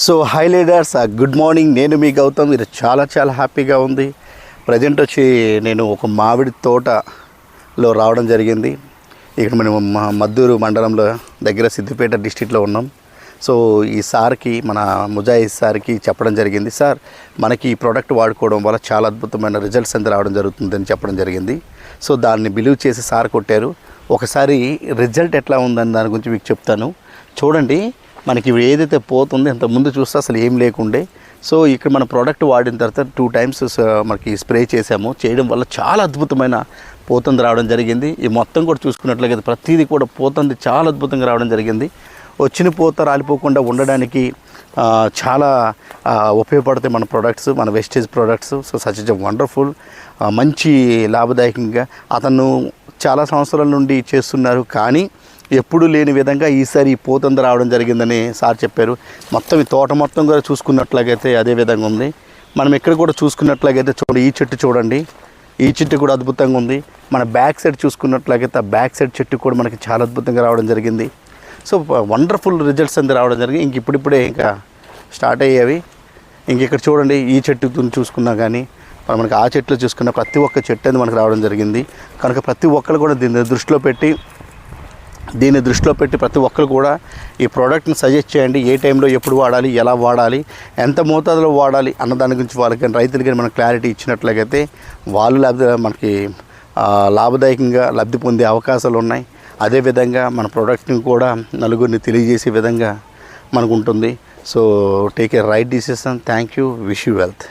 So high leaders, good morning. నేను మీ గౌతమ్. మీరు చాలా హ్యాపీగా ఉంది. ప్రజెంట్ వచ్చి నేను ఒక మామిడి తోటలో రావడం జరిగింది. ఇక్కడ మనం మద్దూరు మండలంలో దగ్గర సిద్దిపేట డిస్టిక్లో ఉన్నాం. సో ఈ సార్కి, మన ముజాహిద్ సార్కి చెప్పడం జరిగింది, సార్ మనకి ఈ ప్రోడక్ట్ వాడుకోవడం వల్ల చాలా అద్భుతమైన రిజల్ట్స్ అంతా రావడం జరుగుతుందని చెప్పడం జరిగింది. సో దాన్ని బిలీవ్ చేసి సార్ కొట్టారు. ఒకసారి రిజల్ట్ ఎట్లా ఉందని దాని గురించి మీకు చెప్తాను. చూడండి, మనకి ఏదైతే పోతుందో ఇంతకుముందు చూస్తే అసలు ఏం లేకుండే. సో ఇక్కడ మన ప్రోడక్ట్ వాడిన తర్వాత 2 times మనకి స్ప్రే చేసాము. చేయడం వల్ల చాలా అద్భుతమైన పోతుంది రావడం జరిగింది. ఈ మొత్తం కూడా చూసుకున్నట్లయితే ప్రతిదీ కూడా పోతుంది చాలా అద్భుతంగా రావడం జరిగింది. వచ్చిన పోత రాలిపోకుండా ఉండడానికి చాలా ఉపయోగపడతాయి మన ప్రోడక్ట్స్, మన wastage products. So such is wonderful, మంచి లాభదాయకంగా అతను చాలా సంవత్సరాల నుండి చేస్తున్నారు, కానీ ఎప్పుడు లేని విధంగా ఈసారి ఈ పోతంద రావడం జరిగిందని సార్ చెప్పారు. మొత్తం ఈ తోట మొత్తం కూడా చూసుకున్నట్లయితే అదే విధంగా ఉంది. మనం ఇక్కడ కూడా చూసుకున్నట్లయితే చూడండి, ఈ చెట్టు చూడండి, ఈ చెట్టు కూడా అద్భుతంగా ఉంది. మన బ్యాక్ సైడ్ చూసుకున్నట్లయితే ఆ బ్యాక్ సైడ్ చెట్టు కూడా మనకి చాలా అద్భుతంగా రావడం జరిగింది. సో వండర్ఫుల్ రిజల్ట్స్ అంతా రావడం జరిగింది. ఇప్పుడిప్పుడే ఇంకా స్టార్ట్ అయ్యేవి. ఇక్కడ చూడండి, ఈ చెట్టు చూసుకున్నా కానీ మనకి ఆ చెట్లు చూసుకున్న ప్రతి ఒక్క చెట్టు అనేది మనకు రావడం జరిగింది. కనుక ప్రతి ఒక్కరు కూడా దీన్ని దృష్టిలో పెట్టి ప్రతి ఒక్కరు కూడా ఈ ప్రోడక్ట్ని సజెస్ట్ చేయండి. ఏ టైంలో ఎప్పుడు వాడాలి, ఎలా వాడాలి, ఎంత మోతాదులో వాడాలి అన్న దాని గురించి వాళ్ళకి రైతులకి మనం క్లారిటీ ఇచ్చినట్లయితే వాళ్ళు మనకి లాభదాయకంగా లబ్ధి పొందే అవకాశాలు ఉన్నాయి. అదేవిధంగా మన ప్రోడక్ట్ని కూడా నలుగురిని తెలియజేసే విధంగా మనకు ఉంటుంది. So take a right decision. Thank you. Wish you wealth.